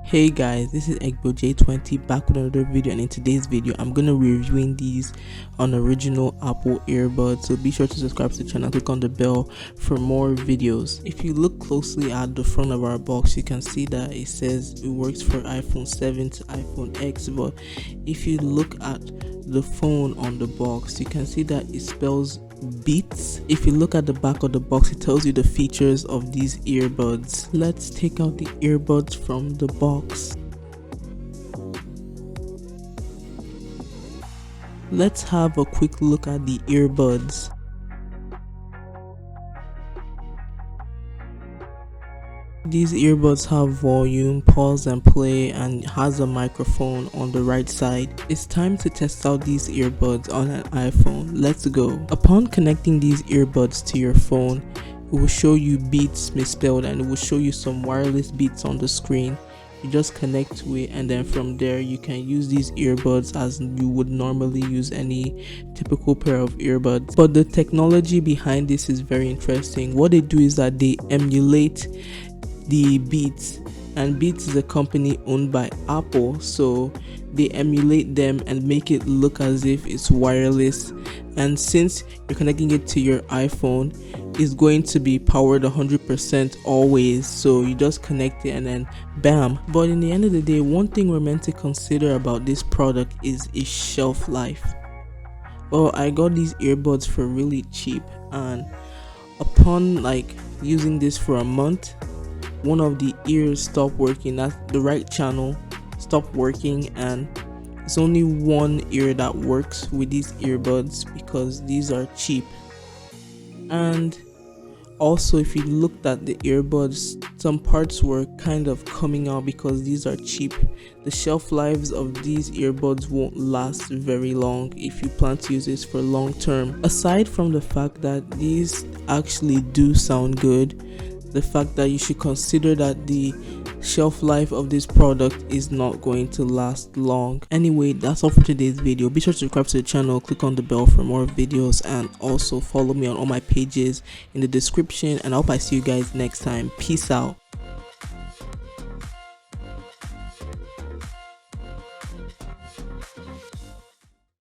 Hey guys, this is EgboJ20 back with another video, and in today's video I'm gonna be reviewing these Un-original Apple Earbuds. So be sure to subscribe to the channel, click on the bell for more videos. If you look closely at the front of our box, you can see that it says it works for iPhone 7 to iPhone X, but if you look at the phone on the box, you can see that it spells Beats. If you look at the back of the box, it tells you the features of these earbuds. Let's take out the earbuds from the box. Let's have a quick look at the earbuds. These earbuds have volume, pause and play, and has a microphone on the right side. It's time to test out these earbuds on an iPhone. Let's go. Upon connecting these earbuds to your phone, it will show you Beats misspelled, and it will show you some wireless Beats on the screen. You just connect to it, and then from there you can use these earbuds as you would normally use any typical pair of earbuds. But the technology behind this is very interesting. What they do is that they emulate the Beats, and Beats is a company owned by Apple, so they emulate them and make it look as if it's wireless. And since you're connecting it to your iPhone, it's going to be powered 100% always, so you just connect it and then bam. But in the end of the day, one thing we're meant to consider about this product is its shelf life. Well, I got these earbuds for really cheap, and upon using this for a month, one of the ears stopped working. That's the right channel stopped working, and it's only one ear that works with these earbuds because these are cheap. And also, if you looked at the earbuds, some parts were kind of coming out because these are cheap. The shelf lives of these earbuds won't last very long if you plan to use this for long term. Aside from the fact that these actually do sound good, the fact that you should consider that the shelf life of this product is not going to last long. Anyway, that's all for today's video. Be sure to subscribe to the channel, click on the bell for more videos, and also follow me on all my pages in the description, and I hope I see you guys next time. Peace out.